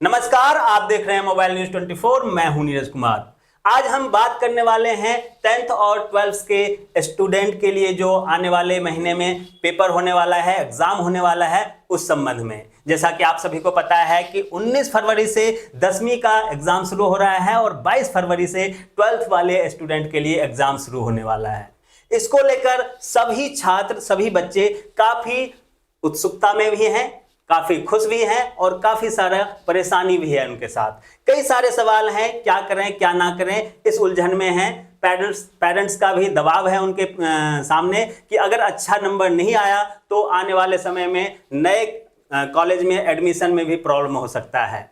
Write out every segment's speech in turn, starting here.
नमस्कार, आप देख रहे हैं मोबाइल न्यूज 24। मैं हूं नीरज कुमार। आज हम बात करने वाले हैं 10th और 12th के स्टूडेंट के लिए जो आने वाले महीने में पेपर होने वाला है, एग्जाम होने वाला है, उस संबंध में। जैसा कि आप सभी को पता है कि 19 फरवरी से 10वीं का एग्जाम शुरू हो रहा है और 22 फरवरी से 12th वाले स्टूडेंट के लिए एग्जाम शुरू होने वाला है। इसको लेकर सभी छात्र, सभी बच्चे काफी उत्सुकता में भी हैं, काफी खुश भी हैं और काफी सारा परेशानी भी है उनके साथ। कई सारे सवाल हैं, क्या करें क्या ना करें, इस उलझन में हैं। पेरेंट्स का भी दबाव है उनके सामने कि अगर अच्छा नंबर नहीं आया तो आने वाले समय में नए कॉलेज में एडमिशन में भी प्रॉब्लम हो सकता है।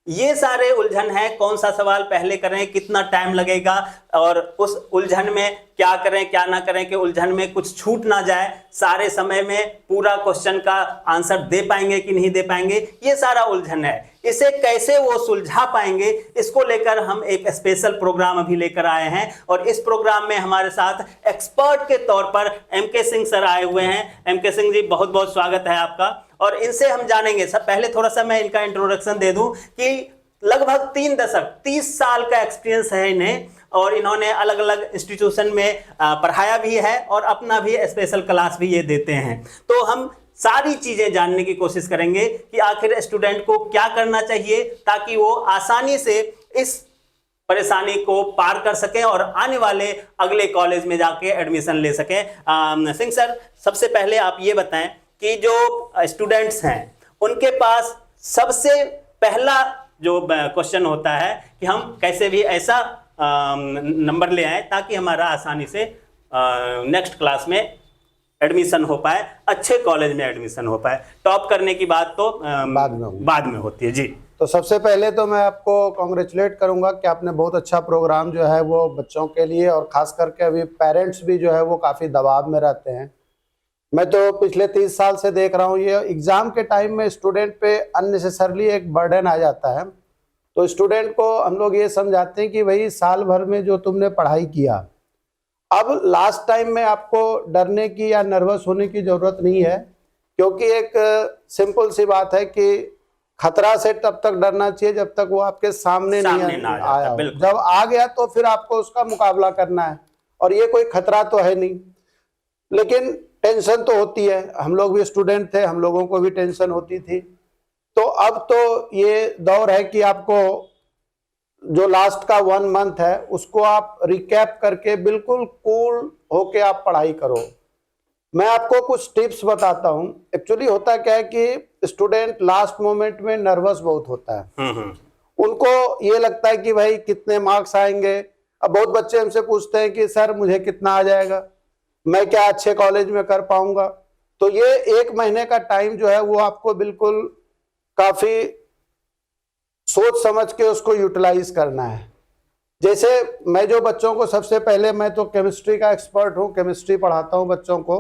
ये सारे उलझन है, कौन सा सवाल पहले करें, कितना टाइम लगेगा और उस उलझन में क्या करें क्या ना करें कि उलझन में कुछ छूट ना जाए, सारे समय में पूरा क्वेश्चन का आंसर दे पाएंगे कि नहीं दे पाएंगे, ये सारा उलझन है। इसे कैसे वो सुलझा पाएंगे, इसको लेकर हम एक स्पेशल प्रोग्राम अभी लेकर आए हैं और इस प्रोग्राम में हमारे साथ एक्सपर्ट के तौर पर एमके सिंह सर आए हुए हैं। एमके सिंह जी, बहुत बहुत स्वागत है आपका। और इनसे हम जानेंगे, सब पहले थोड़ा सा मैं इनका इंट्रोडक्शन दे दूं कि लगभग 3 दशक 30 साल का एक्सपीरियंस है इन्हें और इन्होंने अलग अलग इंस्टीट्यूशन में पढ़ाया भी है और अपना भी स्पेशल क्लास भी ये देते हैं। तो हम सारी चीजें जानने की कोशिश करेंगे कि आखिर स्टूडेंट को क्या करना चाहिए ताकि वो आसानी से इस परेशानी को पार कर सकें और आने वाले अगले कॉलेज में जाके एडमिशन ले सकें। सिंह सर, सबसे पहले आप ये बताएं कि जो स्टूडेंट्स हैं उनके पास सबसे पहला जो क्वेश्चन होता है कि हम कैसे भी ऐसा नंबर ले आए ताकि हमारा आसानी से नेक्स्ट क्लास में एडमिशन हो पाए, अच्छे कॉलेज में एडमिशन हो पाए। टॉप करने की बात तो बाद में होती है जी। तो सबसे पहले तो मैं आपको कॉन्ग्रेचुलेट करूंगा कि आपने बहुत अच्छा प्रोग्राम जो है वो बच्चों के लिए, और खास करके अभी पेरेंट्स भी जो है वो काफ़ी दबाव में रहते हैं। मैं तो पिछले 30 साल से देख रहा हूँ, ये एग्ज़ाम के टाइम में स्टूडेंट पे अननेसेसरली एक बर्डन आ जाता है। तो स्टूडेंट को हम लोग ये समझाते हैं कि भाई साल भर में जो तुमने पढ़ाई किया, अब लास्ट टाइम में आपको डरने की या नर्वस होने की ज़रूरत नहीं है, क्योंकि एक सिंपल सी बात है कि खतरा से तब तक डरना चाहिए जब तक वो आपके सामने नहीं आया। जब आ गया तो फिर आपको उसका मुकाबला करना है, और ये कोई खतरा तो है नहीं, लेकिन टेंशन तो होती है। हम लोग भी स्टूडेंट थे, हम लोगों को भी टेंशन होती थी। तो अब तो ये दौर है कि आपको जो लास्ट का 1 मंथ है उसको आप रिकैप करके बिल्कुल कूल होके आप पढ़ाई करो। मैं आपको कुछ टिप्स बताता हूँ। एक्चुअली होता क्या है कि स्टूडेंट लास्ट मोमेंट में नर्वस बहुत होता है। उनको ये लगता है कि भाई कितने मार्क्स आएंगे। अब बहुत बच्चे हमसे पूछते हैं कि सर मुझे कितना आ जाएगा, मैं क्या अच्छे कॉलेज में कर पाऊंगा। तो ये 1 महीने का टाइम जो है वो आपको बिल्कुल काफी सोच समझ के उसको यूटिलाइज करना है। जैसे मैं जो बच्चों को सबसे पहले, मैं तो केमिस्ट्री का एक्सपर्ट हूँ, केमिस्ट्री पढ़ाता हूँ बच्चों को।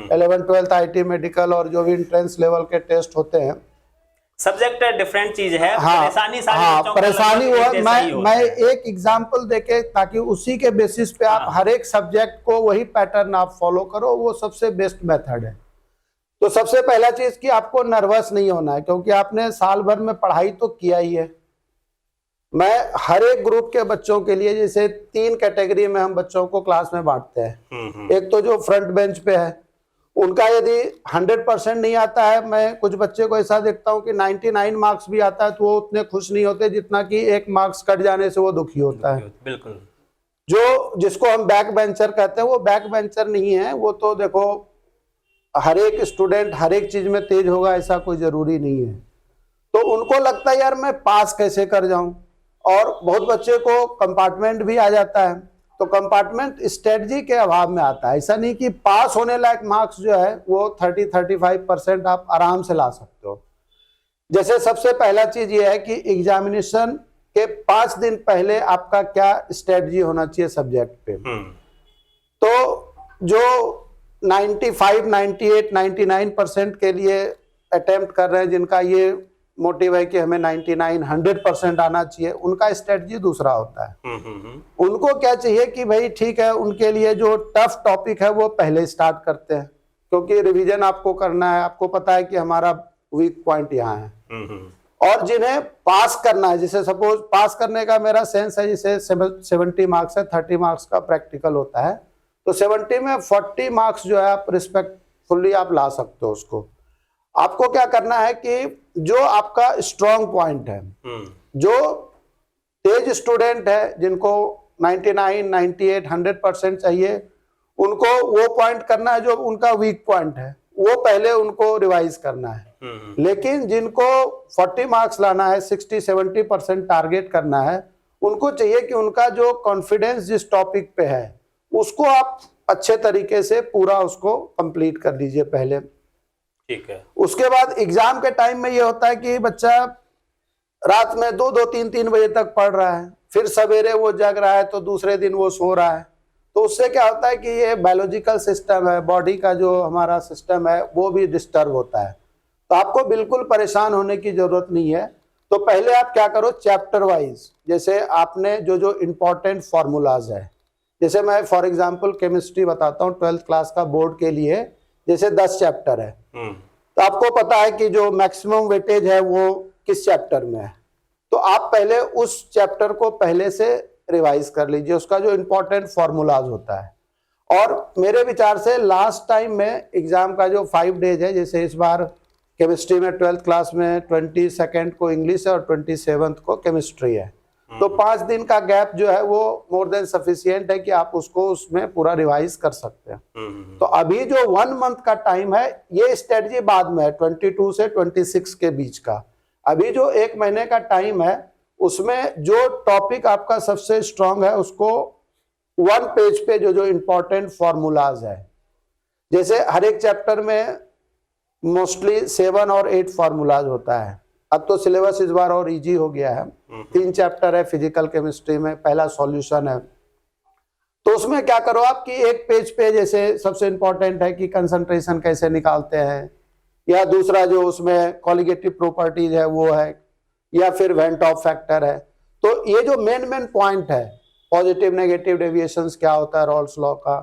11th 12th आईटी मेडिकल और जो भी एंट्रेंस लेवल के टेस्ट होते हैं, सब्जेक्ट डिफरेंट चीज है। परेशानी हुआ। मैं एक एग्जांपल देके, ताकि उसी के बेसिस पे आप हर एक सब्जेक्ट को वही पैटर्न आप फॉलो करो, वो सबसे बेस्ट मेथड है। तो सबसे पहला चीज कि आपको नर्वस नहीं होना है, क्योंकि आपने साल भर में पढ़ाई तो किया ही है। मैं हर एक ग्रुप के बच्चों के लिए, जैसे 3 कैटेगरी में हम बच्चों को क्लास में बांटते हैं। एक तो जो फ्रंट बेंच पे है, उनका यदि 100% नहीं आता है, मैं कुछ बच्चे को ऐसा देखता हूं कि 99 मार्क्स भी आता है तो वो उतने खुश नहीं होते जितना कि 1 मार्क्स कट जाने से वो दुखी होता है। बिल्कुल। जो जिसको हम बैक बेंचर कहते हैं, वो बैक बेंचर नहीं है। वो तो देखो, हर एक स्टूडेंट हर एक चीज में तेज होगा ऐसा कोई जरूरी नहीं है। तो उनको लगता है यार मैं पास कैसे कर जाऊं, और बहुत बच्चे को कंपार्टमेंट भी आ जाता है। तो कंपार्टमेंट स्ट्रेटजी के अभाव में आता है। ऐसा नहीं कि पास होने लायक मार्क्स जो है वो 30-35% आप आराम से ला सकते हो। जैसे सबसे पहला चीज ये है कि एग्जामिनेशन के 5 दिन पहले आपका क्या स्ट्रेटजी होना चाहिए सब्जेक्ट पे। तो जो 95, 98, 99% के लिए अटेम्प्ट कर रहे हैं, जिनका ये मोटिव है कि हमें 99, 100% आना चाहिए, उनका स्ट्रेटजी दूसरा होता है। उनको क्या चाहिए कि भाई ठीक है, उनके लिए जो टफ टॉपिक है वो पहले स्टार्ट करते हैं, क्योंकि रिवीजन आपको करना है। आपको पता है कि हमारा वीक पॉइंट यहाँ है। और जिन्हें पास करना है, जैसे सपोज पास करने का मेरा सेंस है, जैसे 70 मार्क्स है, 30 मार्क्स का प्रैक्टिकल होता है, तो 70 में 40 मार्क्स जो है आप रिस्पेक्टफुली आप ला सकते हो उसको। आपको क्या करना है कि जो आपका स्ट्रॉन्ग पॉइंट है, जो तेज स्टूडेंट है जिनको 99, 98, 100% चाहिए, उनको वो पॉइंट करना है जो उनका वीक पॉइंट है, वो पहले उनको रिवाइज करना है। लेकिन जिनको 40 मार्क्स लाना है, 60-70% टारगेट करना है, उनको चाहिए कि उनका जो कॉन्फिडेंस जिस टॉपिक पे है उसको आप अच्छे तरीके से पूरा उसको कंप्लीट कर लीजिए पहले। ठीक है। उसके बाद एग्जाम के टाइम में ये होता है कि बच्चा रात में 2-2, 3-3 बजे तक पढ़ रहा है, फिर सवेरे वो जग रहा है, तो दूसरे दिन वो सो रहा है। तो उससे क्या होता है कि ये बायोलॉजिकल सिस्टम है, बॉडी का जो हमारा सिस्टम है वो भी डिस्टर्ब होता है। तो आपको बिल्कुल परेशान होने की जरूरत नहीं है। तो पहले आप क्या करो, चैप्टर वाइज, जैसे आपने जो जो इम्पोर्टेंट फॉर्मूलाज है, जैसे मैं फॉर एग्जांपल केमिस्ट्री बताता हूँ 12th क्लास का बोर्ड के लिए, जैसे 10 चैप्टर है, तो आपको पता है कि जो मैक्सिमम वेटेज है वो किस चैप्टर में है, तो आप पहले उस चैप्टर को पहले से रिवाइज कर लीजिए, उसका जो इम्पोर्टेंट फॉर्मूलाज होता है। और मेरे विचार से लास्ट टाइम में एग्जाम का जो 5 डेज है, जैसे इस बार केमिस्ट्री में 12th क्लास में 22 को इंग्लिश है और 27 को केमिस्ट्री है, तो 5 दिन का गैप जो है वो मोर देन सफिशिएंट है कि आप उसको उसमें पूरा रिवाइज कर सकते हैं। तो अभी जो 1 मंथ का टाइम है, ये स्ट्रेटजी बाद में है, 22 से 26 के बीच का। अभी जो 1 महीने का टाइम है, उसमें जो टॉपिक आपका सबसे स्ट्रांग है उसको 1 पेज पे जो जो इम्पोर्टेंट फॉर्मूलाज है, जैसे हर एक चैप्टर में मोस्टली 7 और 8 फॉर्मूलाज होता है। अब तो सिलेबस इस बार और इजी हो गया है, 3 चैप्टर है फिजिकल केमिस्ट्री में, पहला सॉल्यूशन है। तो उसमें क्या करो आप कि 1 पेज पे जैसे सबसे इंपॉर्टेंट है कि कंसंट्रेशन कैसे निकालते हैं, या दूसरा जो उसमें कॉलिगेटिव प्रॉपर्टीज है वो है, या फिर वेंट ऑफ फैक्टर है। तो ये जो मेन पॉइंट है, पॉजिटिव नेगेटिव डेविएशंस क्या होता है रॉल्स लॉ का,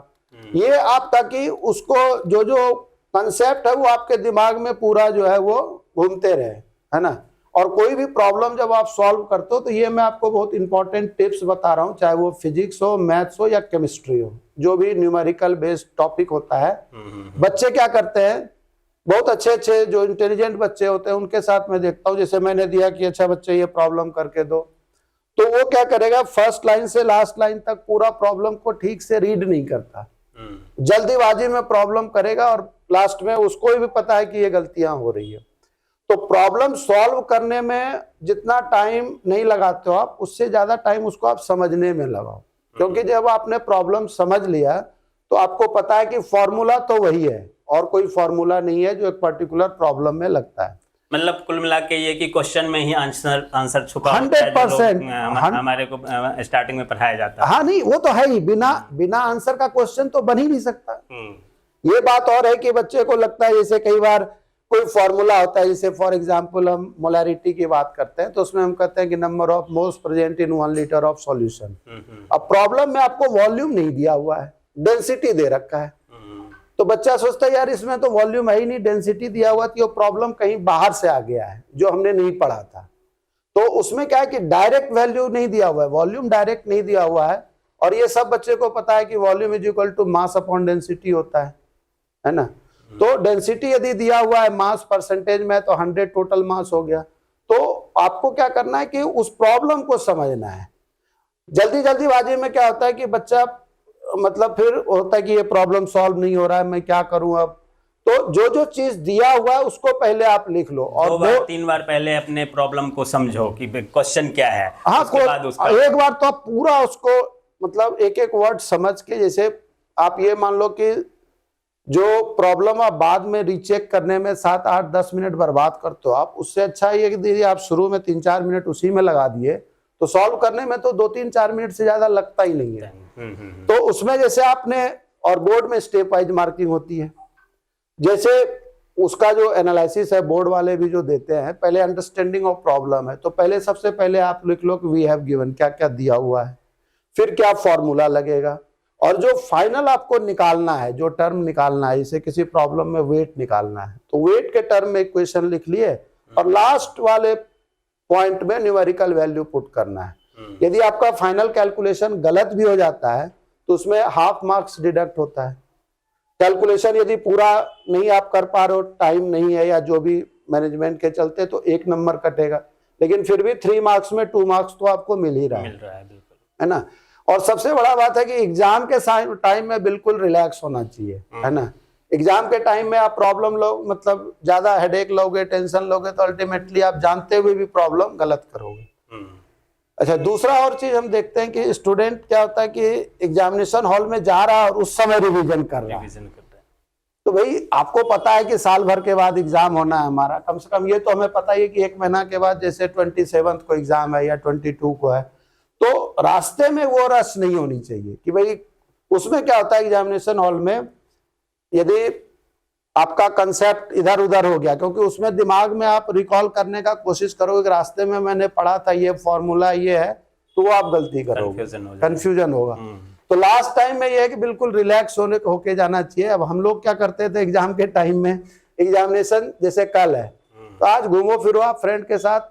ये आप ताकि उसको जो जो कंसेप्ट है वो आपके दिमाग में पूरा जो है वो घूमते रहे, है ना। और कोई भी प्रॉब्लम जब आप सॉल्व करते हो, तो ये मैं आपको बहुत इंपॉर्टेंट टिप्स बता रहा हूँ, चाहे वो फिजिक्स हो, मैथ्स हो या केमिस्ट्री हो, जो भी न्यूमेरिकल बेस्ड टॉपिक होता है। बच्चे क्या करते हैं, बहुत अच्छे जो इंटेलिजेंट बच्चे होते हैं उनके साथ मैं देखता हूँ, जैसे मैंने दिया कि अच्छा बच्चे ये प्रॉब्लम करके दो, तो वो क्या करेगा, फर्स्ट लाइन से लास्ट लाइन तक पूरा प्रॉब्लम को ठीक से रीड नहीं करता, जल्दीबाजी में प्रॉब्लम करेगा और लास्ट में उसको भी पता है कि ये गलतियां हो रही है। तो प्रॉब्लम सॉल्व करने में जितना टाइम नहीं लगाते हो आप, उससे ज्यादा टाइम उसको आप समझने में लगाओ, क्योंकि जब आपने प्रॉब्लम समझ लिया तो आपको पता है कि फॉर्मूला तो वही है और कोई फॉर्मूला नहीं है जो एक पर्टिकुलर प्रॉब्लम में लगता है। मतलब कुल मिला के ये कि क्वेश्चन में ही आंसर छुपा 100% हमारे को स्टार्टिंग में पढ़ाया जाता है। हाँ नहीं, वो तो है ही, बिना आंसर का क्वेश्चन तो बन ही नहीं सकता। ये बात और है कि बच्चे को लगता है, जैसे कई बार कोई फॉर्मूला होता है, जैसे फॉर एग्जांपल हम मोलैरिटी की बात करते हैं, तो उसमें हम कहते हैं कि number of moles present in 1 litre of solution. अब प्रॉब्लम में आपको वॉल्यूम नहीं दिया हुआ है, डेंसिटी दे रखा है, तो बच्चा सोचता है यार इसमें तो वॉल्यूम है ही नहीं, डेंसिटी दिया हुआ थी, वो प्रॉब्लम कहीं बाहर से आ गया है जो हमने नहीं पढ़ा था। तो उसमें क्या है कि डायरेक्ट वैल्यू नहीं दिया हुआ है, वॉल्यूम डायरेक्ट नहीं दिया हुआ है, और ये सब बच्चे को पता है कि volume is equal to mass upon density होता है ना। तो डेंसिटी यदि दिया हुआ है मास परसेंटेज में, तो 100 टोटल मास हो गया। तो आपको क्या करना है कि उस प्रॉब्लम को समझना है। जल्दीबाजी में क्या होता है कि बच्चा मतलब फिर होता है कि ये प्रॉब्लम सॉल्व नहीं हो रहा है, मैं क्या करूं अब। तो जो जो चीज दिया हुआ है उसको पहले आप लिख लो, और 2-3 बार पहले अपने प्रॉब्लम को समझो कि क्वेश्चन क्या है। हाँ, एक बार तो आप पूरा उसको मतलब एक वर्ड समझ के, जैसे आप ये मान लो कि जो प्रॉब्लम आप बाद में रीचेक करने में 7, 8, 10 मिनट बर्बाद करते हो आप, उससे अच्छा ये कि आप शुरू में 3-4 मिनट उसी में लगा दिए, तो सॉल्व करने में तो 2-3-4 मिनट से ज्यादा लगता ही नहीं है। तो उसमें जैसे आपने, और बोर्ड में स्टेप वाइज मार्किंग होती है, जैसे उसका जो एनालिसिस है बोर्ड वाले भी जो देते हैं, पहले अंडरस्टैंडिंग ऑफ प्रॉब्लम है, तो पहले सबसे पहले आप लिख लो कि वी हैव गिवन, क्या क्या दिया हुआ है, फिर क्या फॉर्मूला लगेगा, और जो फाइनल आपको निकालना है, जो टर्म निकालना है, जैसे किसी प्रॉब्लम में वेट निकालना है, तो वेट के टर्म में इक्वेशन लिख लिए, और लास्ट वाले पॉइंट में न्यूमेरिकल वैल्यू पुट करना है। यदि आपका फाइनल कैलकुलेशन गलत भी हो जाता है तो उसमें हाफ मार्क्स डिडक्ट होता है। कैलकुलेशन यदि पूरा नहीं आप कर पा रहे हो, टाइम नहीं है या जो भी मैनेजमेंट के चलते, तो 1 नंबर कटेगा, लेकिन फिर भी 3 मार्क्स में 2 मार्क्स तो आपको मिल ही रहा है बिल्कुल, है ना। और सबसे बड़ा बात है कि एग्जाम के टाइम में बिल्कुल रिलैक्स होना चाहिए, है ना। एग्जाम के टाइम में आप प्रॉब्लम लो, मतलब ज्यादा हेडेक लोगे, टेंशन लोगे, तो अल्टीमेटली आप जानते हुए भी प्रॉब्लम गलत करोगे। अच्छा, दूसरा और चीज हम देखते हैं कि स्टूडेंट क्या होता है कि एग्जामिनेशन हॉल में जा रहा है और उस समय रिवीजन कर रहा है। तो भाई आपको पता है कि साल भर के बाद एग्जाम होना है हमारा, कम से कम ये तो हमें पता ही है कि 1 महीना के बाद जैसे 27 को एग्जाम है या 22 को है, तो रास्ते में वो रश नहीं होनी चाहिए कि भाई उसमें क्या होता है एग्जामिनेशन हॉल में, यदि आपका कंसेप्ट इधर उधर हो गया, क्योंकि उसमें दिमाग में आप रिकॉल करने का कोशिश करोगे कि रास्ते में मैंने पढ़ा था ये फॉर्मूला ये है, तो वो आप गलती करोगे, कंफ्यूजन होगा। तो लास्ट टाइम में ये है कि बिल्कुल रिलैक्स होके जाना चाहिए। अब हम लोग क्या करते थे एग्जाम के टाइम में, एग्जामिनेशन जैसे कल है तो आज घूमो फिरो आप फ्रेंड के साथ,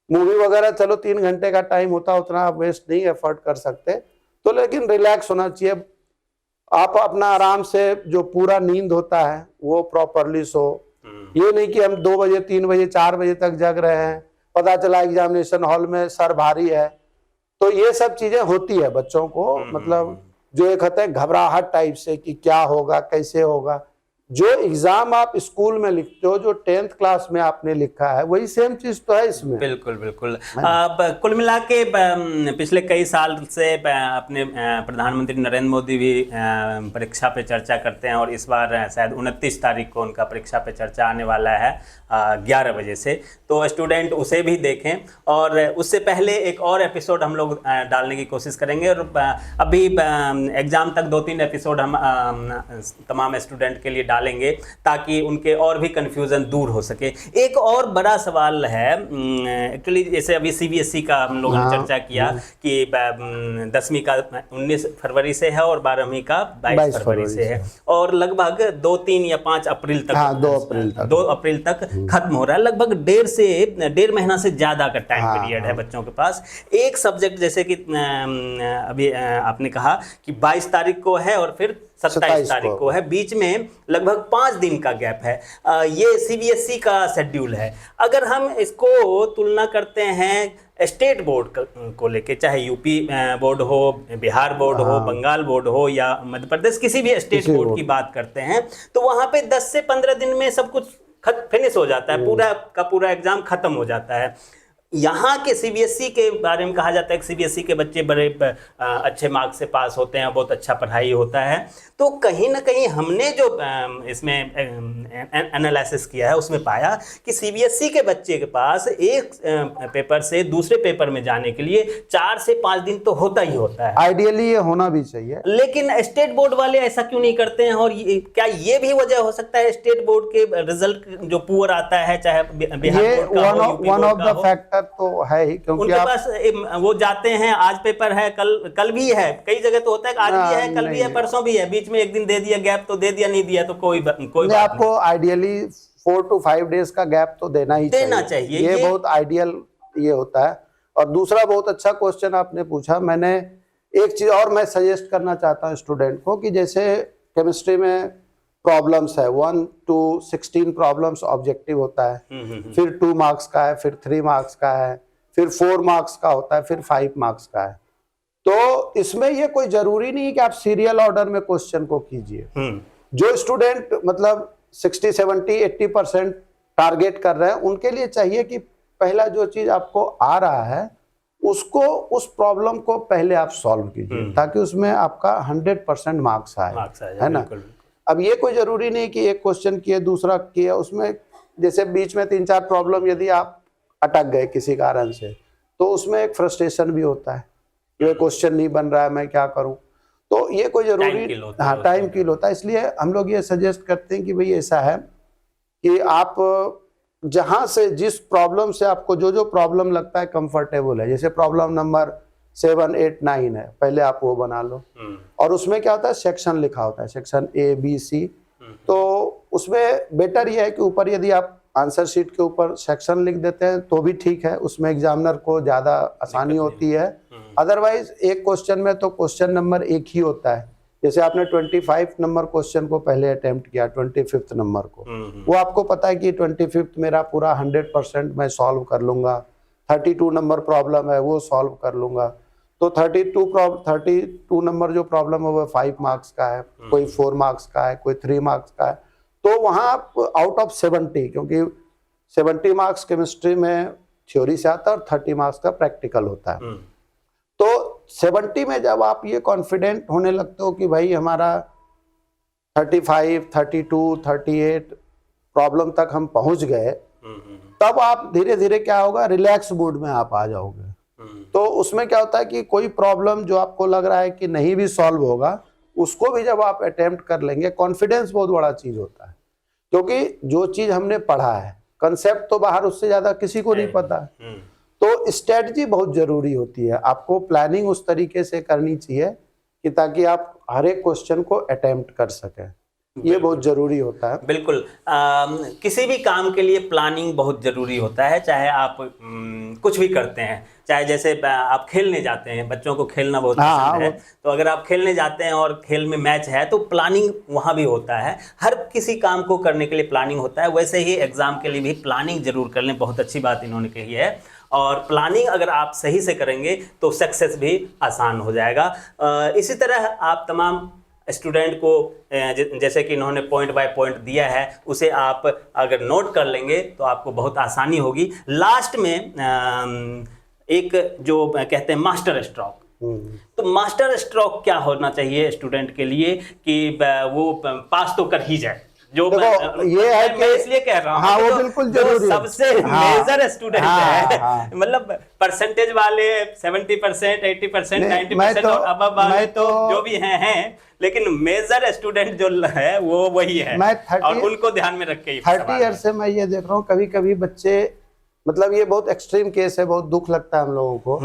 मूवी वगैरह, चलो 3 घंटे का टाइम होता, उतना आप वेस्ट नहीं एफर्ट कर सकते, तो लेकिन रिलैक्स होना चाहिए। आप अपना आराम से जो पूरा नींद होता है वो प्रॉपरली सो। ये नहीं कि हम 2 बजे 3 बजे 4 बजे तक जग रहे हैं, पता चला एग्जामिनेशन हॉल में सर भारी है, तो ये सब चीजें होती है बच्चों को, मतलब जो एक होता है घबराहट टाइप से कि क्या होगा कैसे होगा। जो एग्जाम आप स्कूल में लिखते हो, जो 10th क्लास में आपने लिखा है, वही सेम चीज तो है इसमें। बिल्कुल बिल्कुल। अब कुल मिला के पिछले कई साल से अपने प्रधानमंत्री नरेंद्र मोदी भी परीक्षा पे चर्चा करते हैं, और इस बार शायद 29 तारीख को उनका परीक्षा पे चर्चा आने वाला है 11 बजे से, तो स्टूडेंट उसे भी देखें। और उससे पहले एक और एपिसोड हम लोग डालने की कोशिश करेंगे, और अभी एग्ज़ाम तक 2-3 एपिसोड हम तमाम स्टूडेंट के लिए डालेंगे ताकि उनके और भी कन्फ्यूज़न दूर हो सके। एक और बड़ा सवाल है एक्चुअली, जैसे अभी CBSE का हम लोगों ने चर्चा किया कि 10वीं का 19 फरवरी से है और 12वीं का 22 फरवरी से है, और लगभग 2, 3 या 5 अप्रैल तक, 2 अप्रैल तक खत्म हो रहा है। लगभग 1.5 महीना से ज़्यादा का टाइम पीरियड है बच्चों के पास। एक सब्जेक्ट जैसे कि अभी आपने कहा कि 22 तारीख को है और फिर 27 तारीख को है, बीच में लगभग 5 दिन का गैप है। ये CBSE का शेड्यूल है। अगर हम इसको तुलना करते हैं स्टेट बोर्ड को लेके, चाहे यूपी बोर्ड हो, बिहार बोर्ड हो, बंगाल बोर्ड हो या मध्य प्रदेश, किसी भी स्टेट बोर्ड की बात करते हैं, तो वहाँ पे 10 से 15 दिन में सब कुछ फिनिश हो जाता है, पूरा का पूरा एग्जाम खत्म हो जाता है। यहाँ के CBSE के बारे में कहा जाता है कि CBSE के बच्चे बड़े अच्छे मार्क्स से पास होते हैं, बहुत अच्छा पढ़ाई होता है। तो कहीं ना कहीं हमने जो इसमें एनालिसिस किया है उसमें पाया कि CBSE के बच्चे के पास एक पेपर से दूसरे पेपर में जाने के लिए 4 से 5 दिन तो होता ही होता है। आइडियली ये होना भी चाहिए, लेकिन स्टेट बोर्ड वाले ऐसा क्यों नहीं करते हैं? और क्या ये भी वजह हो सकता है स्टेट बोर्ड के रिजल्ट जो पुअर आता है, चाहे बिहार बोर्ड का हो, यूपी बोर्ड का हो, तो है ही, क्योंकि उनके पास वो जाते हैं, आज पेपर है, कल भी है, कई जगह तो होता है आज भी है, कल भी है, परसों भी है, बीच में एक दिन दे दिया गैप तो दे दिया, नहीं दिया तो कोई बात आपको आइडियली 4 to 5 डेज का गैप तो देना चाहिए। ये बहुत आइडियल ये होता है। और दूसरा बहुत अच्छा क्वेश्चन आपने पूछा, मैंने एक चीज और मैं सजेस्ट करना चाहता हूँ स्टूडेंट को कि जैसे केमिस्ट्री में प्रॉब्लम्स है, 1 to 16 प्रॉब्लम्स ऑब्जेक्टिव होता है, फिर 2 मार्क्स का है, फिर 3 मार्क्स का है, फिर 4 मार्क्स का होता है, फिर 5 मार्क्स का है। तो इसमें ये कोई जरूरी नहीं है कि आप सीरियल ऑर्डर में क्वेश्चन को कीजिए। जो स्टूडेंट मतलब 60, 70, 80% टारगेट कर रहे हैं, उनके लिए चाहिए कि पहला जो चीज आपको आ रहा है उसको, उस प्रॉब्लम को पहले आप सॉल्व कीजिए ताकि उसमें आपका 100% मार्क्स आए, है ना। अब ये कोई जरूरी नहीं कि एक क्वेश्चन किए दूसरा किया, उसमें जैसे बीच में 3-4 प्रॉब्लम यदि आप अटक गए किसी कारण से, तो उसमें एक फ्रस्ट्रेशन भी होता है, ये क्वेश्चन नहीं बन रहा है, मैं क्या करूं। तो ये कोई जरूरी टाइम किल होता है। इसलिए हम लोग ये सजेस्ट करते हैं कि भाई ऐसा है कि आप जहां से, जिस प्रॉब्लम से आपको जो प्रॉब्लम लगता है कंफर्टेबल है, जैसे प्रॉब्लम नंबर 7, 8, 9 है, पहले आप वो बना लो। और उसमें क्या होता है, सेक्शन लिखा होता है, सेक्शन A, B, C। तो उसमें बेटर ये है कि ऊपर यदि आप आंसर शीट के ऊपर सेक्शन लिख देते हैं तो भी ठीक है, उसमें एग्जामिनर को ज़्यादा आसानी होती है। अदरवाइज एक क्वेश्चन में तो क्वेश्चन नंबर एक ही होता है। जैसे आपने 25 नंबर क्वेश्चन को पहले अटेम्प्ट किया, 25 नंबर को, वो आपको पता है कि 25 मेरा पूरा 100% मैं सॉल्व कर लूँगा। 32 नंबर प्रॉब्लम है वो सॉल्व कर लूँगा। तो 32 नंबर जो प्रॉब्लम है वो 5 मार्क्स का है, कोई 4 मार्क्स का है, कोई 3 मार्क्स का है। तो वहाँ आप आउट ऑफ 70, क्योंकि 70 मार्क्स केमिस्ट्री में थ्योरी से आता है और 30 मार्क्स का प्रैक्टिकल होता है। तो 70 में जब आप ये कॉन्फिडेंट होने लगते हो कि भाई हमारा 35, 32, 38 प्रॉब्लम तक हम पहुंच गए, तब आप धीरे धीरे क्या होगा, रिलैक्स मूड में आप आ जाओगे। तो उसमें क्या होता है कि कोई प्रॉब्लम जो आपको लग रहा है कि नहीं भी सॉल्व होगा, उसको भी जब आप अटेम्प्ट कर लेंगे, कॉन्फिडेंस बहुत बड़ा चीज होता है। क्योंकि जो चीज हमने पढ़ा है, कंसेप्ट तो बाहर उससे ज्यादा किसी को नहीं पता है। तो स्ट्रेटजी बहुत जरूरी होती है, आपको प्लानिंग उस तरीके से करनी चाहिए कि ताकि आप हर एक क्वेश्चन को अटेम्प्ट कर सकें। ये बहुत जरूरी होता है। बिल्कुल। किसी भी काम के लिए प्लानिंग बहुत जरूरी होता है, चाहे आप कुछ भी करते हैं, चाहे जैसे आप खेलने जाते हैं, बच्चों को खेलना बहुत पसंद है, तो अगर आप खेलने जाते हैं और खेल में मैच है तो प्लानिंग वहाँ भी होता है। हर किसी काम को करने के लिए प्लानिंग होता है, वैसे ही एग्जाम के लिए भी प्लानिंग जरूर कर लें। बहुत अच्छी बात इन्होंने कही है, और प्लानिंग अगर आप सही से करेंगे तो सक्सेस भी आसान हो जाएगा। इसी तरह आप तमाम स्टूडेंट को जैसे कि इन्होंने पॉइंट बाय पॉइंट दिया है, उसे आप अगर नोट कर लेंगे तो आपको बहुत आसानी होगी। लास्ट में एक जो कहते हैं मास्टर स्ट्रोक, तो मास्टर स्ट्रोक क्या होना चाहिए स्टूडेंट के लिए कि वो पास तो कर ही जाए। जो ये है कि इसलिए कह रहा हूँ, हाँ, वो बिल्कुल जरूरी है। सबसे मेजर स्टूडेंट है, मतलब परसेंटेज वाले 70%, 80%, 90% और अब वाले तो जो भी हैं, लेकिन मेजर स्टूडेंट जो है वो वही है, और उनको ध्यान में रख के 30 ईयर से मैं ये देख रहा हूँ, कभी कभी बच्चे, मतलब ये बहुत एक्सट्रीम केस है, बहुत दुख लगता है हम लोगों को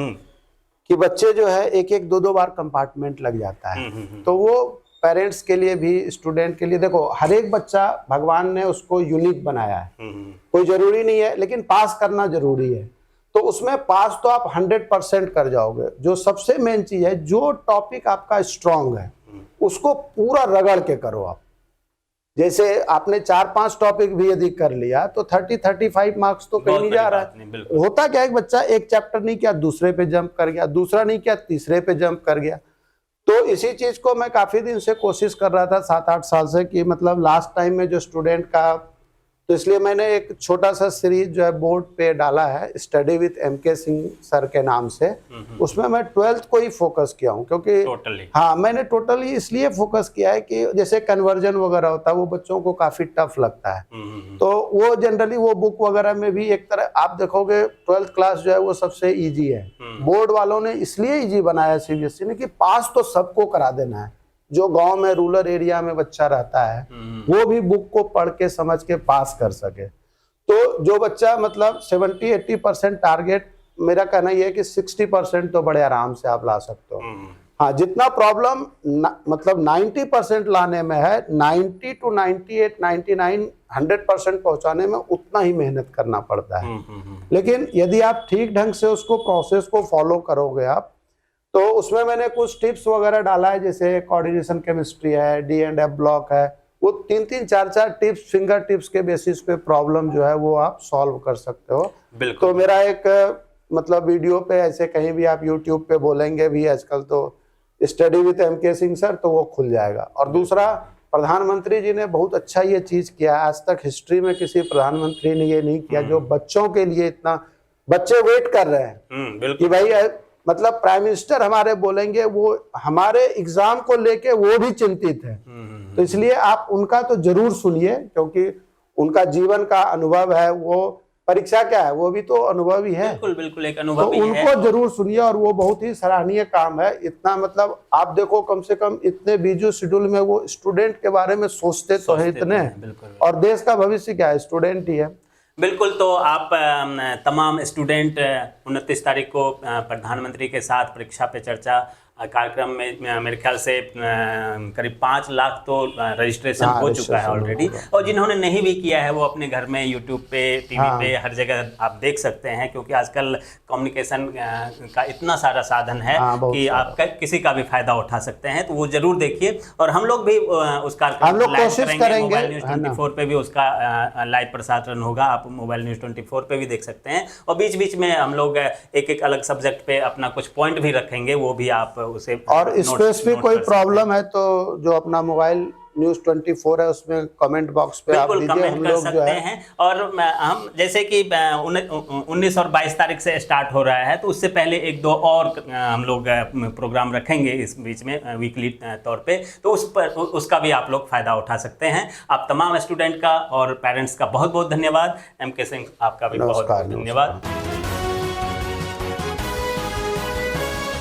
कि बच्चे जो है एक एक दो बार कंपार्टमेंट लग जाता है। तो वो पेरेंट्स के लिए भी, स्टूडेंट के लिए, देखो हर एक बच्चा भगवान ने उसको यूनिक बनाया है, कोई जरूरी नहीं है, लेकिन पास करना जरूरी है। तो उसमें पास तो आप 100% कर जाओगे। जो सबसे मेन चीज है, जो टॉपिक आपका स्ट्रांग है उसको पूरा रगड़ के करो आप। जैसे आपने 4-5 टॉपिक भी यदि कर लिया तो 30-35 मार्क्स तो कहीं नहीं जा रहा है। होता क्या है, एक बच्चा एक चैप्टर नहीं किया दूसरे पे जंप कर गया, दूसरा नहीं किया तीसरे पे जंप कर गया। तो इसी चीज को मैं काफी दिन से कोशिश कर रहा था, 7-8 साल से, कि मतलब लास्ट टाइम में जो स्टूडेंट का, तो इसलिए मैंने एक छोटा सा सीरीज जो है बोर्ड पे डाला है, study with MK Singh sir के नाम से। उसमें मैं 12th को ही फोकस किया हूँ, क्योंकि हाँ, मैंने टोटली इसलिए फोकस किया है कि जैसे कन्वर्जन वगैरह होता है वो बच्चों को काफी टफ लगता है। तो वो जनरली वो बुक वगैरह में भी एक तरह आप देखोगे 12th क्लास जो है वो सबसे ईजी है। बोर्ड वालों ने इसलिए ईजी बनाया CBSE ने कि पास तो सबको करा देना है। जो गांव में रूरल एरिया में बच्चा रहता है वो भी बुक को पढ़ के समझ के पास कर सके। तो जो बच्चा मतलब 70-80% टारगेट, मेरा कहना यह है कि 60% तो बड़े आराम से आप ला सकते हो। हाँ, जितना प्रॉब्लम मतलब 90% लाने में है, 90 to 98, 99, 100% पहुंचाने में उतना ही मेहनत करना पड़ता है। लेकिन यदि आप ठीक ढंग से उसको प्रोसेस को फॉलो करोगे आप, तो उसमें मैंने कुछ टिप्स वगैरह डाला है, जैसे कोऑर्डिनेशन केमिस्ट्री है, D&F ब्लॉक है, वो 3-3, 4-4 टिप्स, फिंगर टिप्स के बेसिस पे प्रॉब्लम जो है वो आप सॉल्व कर सकते हो। तो मेरा एक मतलब वीडियो पे, ऐसे कहीं भी आप यूट्यूब पे बोलेंगे भी आजकल तो study with MK Singh sir, तो वो खुल जाएगा। और दूसरा, प्रधानमंत्री जी ने बहुत अच्छा ये चीज किया, आज तक हिस्ट्री में किसी प्रधानमंत्री ने ये नहीं किया, जो बच्चों के लिए इतना, बच्चे वेट कर रहे हैं कि भाई मतलब प्राइम मिनिस्टर हमारे बोलेंगे, वो हमारे एग्जाम को लेके वो भी चिंतित है। तो इसलिए आप उनका तो जरूर सुनिए, क्योंकि उनका जीवन का अनुभव है, वो परीक्षा क्या है वो भी तो अनुभव ही है। बिल्कुल बिल्कुल, एक अनुभव तो उनको जरूर सुनिए, और वो बहुत ही सराहनीय काम है। इतना मतलब आप देखो, कम से कम इतने बिजी शेड्यूल में वो स्टूडेंट के बारे में सोचते तो है इतने, और देश का भविष्य क्या है, स्टूडेंट ही है। बिल्कुल। तो आप तमाम स्टूडेंट 29 तारीख को प्रधानमंत्री के साथ परीक्षा पे चर्चा कार्यक्रम में मेरे ख्याल से करीब 5 लाख तो रजिस्ट्रेशन हो चुका है ऑलरेडी। और जिन्होंने नहीं भी किया है वो अपने घर में यूट्यूब पे, टीवी पे, हर जगह आप देख सकते हैं, क्योंकि आजकल कम्युनिकेशन का इतना सारा साधन है कि आप किसी का भी फायदा उठा सकते हैं। तो वो जरूर देखिए, और हम लोग भी उस कार्यक्रम को लाइव करेंगे। मोबाइल न्यूज़ 24 पे भी उसका लाइव प्रसारण होगा, आप मोबाइल न्यूज़ 24 पे भी देख सकते हैं। और बीच बीच में हम लोग एक अलग सब्जेक्ट पे अपना कुछ पॉइंट भी रखेंगे, वो भी आप उसे, और स्पेसिफिक कोई प्रॉब्लम है तो जो अपना मोबाइल न्यूज़ 24 है उसमें कमेंट बॉक्स पे आप दीजिए, कमेंट हम कर लोग सकते जो है हैं। और हम जैसे कि 19 और 22 तारीख से स्टार्ट हो रहा है, तो उससे पहले 1-2 और हम लोग प्रोग्राम रखेंगे इस बीच में वीकली तौर पे, तो उस पर उसका भी आप लोग फायदा उठा सकते हैं। आप तमाम स्टूडेंट का और पेरेंट्स का बहुत बहुत धन्यवाद। MK सिंह, आपका भी बहुत बहुत धन्यवाद।